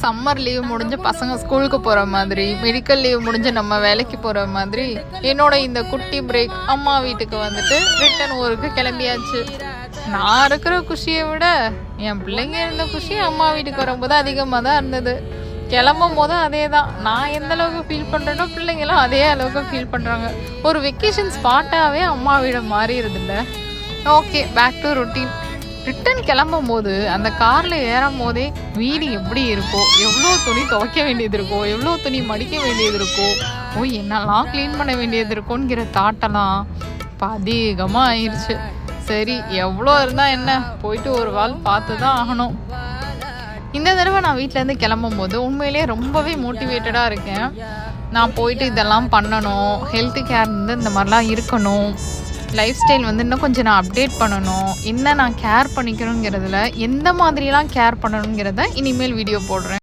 Summer leave முடிஞ்சு பசங்க ஸ்கூலுக்கு போகிற மாதிரி, மெடிக்கல் லீவ் முடிஞ்சு நம்ம வேலைக்கு போகிற மாதிரி என்னோட இந்த குட்டி பிரேக் அம்மா வீட்டுக்கு வந்துட்டு ரிட்டன் ஊருக்கு கிளம்பியாச்சு. நான் இருக்கிற குஷியை விட என் பிள்ளைங்க இருந்த குஷி அம்மா வீட்டுக்கு வரும்போது அதிகமாக தான் இருந்தது. கிளம்பும் போதும் அதே தான். நான் எந்த அளவுக்கு ஃபீல் பண்ணுறேனோ பிள்ளைங்களும் அதே அளவுக்கு ஃபீல் பண்ணுறாங்க. ஒரு வெக்கேஷன் ஸ்பாட்டாகவே அம்மா வீடு மாறிடுதில்ல. Okay, back to routine. Return கிளம்பும் போது அந்த காரில் ஏறும் போதே வீடு எப்படி இருக்கோ, எவ்வளோ துணி துவைக்க வேண்டியது இருக்கோ, எவ்வளோ துணி மடிக்க வேண்டியது இருக்கோ, என்னெல்லாம் க்ளீன் பண்ண வேண்டியது இருக்கோங்கிற தாட்டெல்லாம் இப்போ அதிகமாக ஆயிடுச்சு. சரி, எவ்வளோ இருந்தால் என்ன, போயிட்டு ஒரு வால் பார்த்து தான் ஆகணும். இந்த தடவை நான் வீட்டிலேருந்து கிளம்பும் போது உண்மையிலே ரொம்பவே மோட்டிவேட்டடாக இருக்கேன். நான் போயிட்டு இதெல்லாம் பண்ணணும், ஹெல்த் கேர் இந்த மாதிரிலாம் இருக்கணும், லைஃப் ஸ்டைல் இன்னும் கொஞ்சம் நான் அப்டேட் பண்ணணும், என்ன நான் கேர் பண்ணிக்கணுங்கிறதுல எந்த மாதிரிலாம் கேர் பண்ணணுங்கிறத இனிமேல் வீடியோ போடுறேன்.